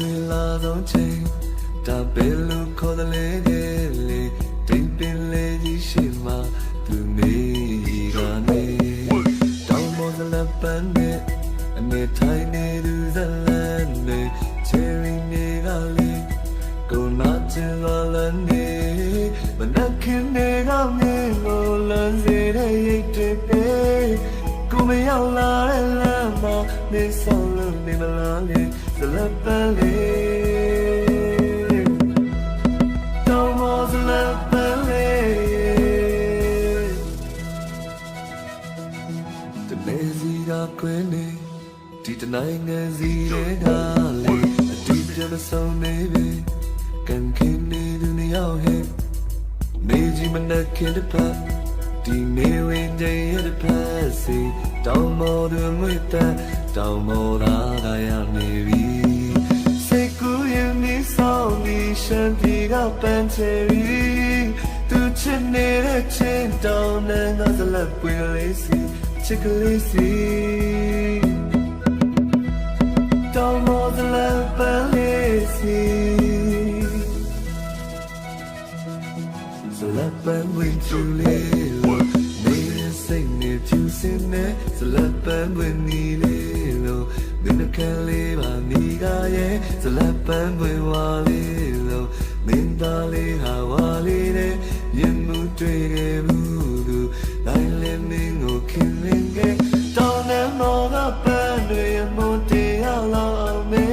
တွေလာဆုံးချိန်ဒါပဲလို့ခေါ်တယ်လေတိမ်ပင်လေးကြီးရှိမှသူနေကနေတောင်းမောစလက်ပန်းနဲ့အနေထိုင်နေသူဇလန်နဲ့ချယ်ရီနေကလေးကိုနာချင်လာလနေမနက်ခင်းနေကမြင်လို့လမ်းစီတဲ့ရိတ်တဲ့ကိုမရောက်လာတဲ့လမ်းမှာနေဆောင်လို့နေမလားလေဇလက်ပန်းလေးတောင်းမောစလက်ပန်းလေးတနေစီကခွင်းနေဒီတနိုင်ငယ်စီတွေကလေအတူပြမဆုံးနေပြီကန်ခင်းနေသူနေရောက်ဟဲ့နေကြီးမနဲ့ခင်တဲ့ဖက်ဒီနေဝင်တဲ့ရတဲ့ဖက်စီတောင်းမောသူငွေတန်းတောင်းမောသာကရနေပြီစိတ်ကူးရင်ဒီဆောင်ဒီရှမ်းပြည်ကပန်းချယ်ရီသူချစ်နေတဲ့ချင်းတောင်းနဲ့ငါစလက်ပွေလေးစီချစ်ကလေးစီတောင်းမောစလက်ပန်းလေးစီစလက်ပန်းဝင်ချူလေးလို့နေစိတ်နဲ့ဖြူစင်နဲ့စလက်ပန်းဝင်နေလေးလို့မင်းကလေးပါနေကရဲ့စလက်ပန်းဝင်ဝါလေးလို့မင်းသားလေးဟာဝါလေးနဲ့ရင်မှုတွေ့ခဲ့ဘူးသူတိုင်းလည်းမင်းကိုခင်လင်းခဲ့တောင်းနဲ့မောကပန်းတွေမွန်တရားလောက်မေ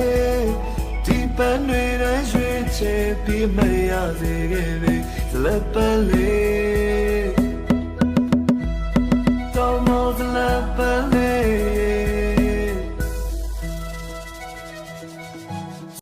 ဒီပန်းတွေရွှေချယ်ပြီးမရစေခဲ့ပြီဇလက်ပန်းလေး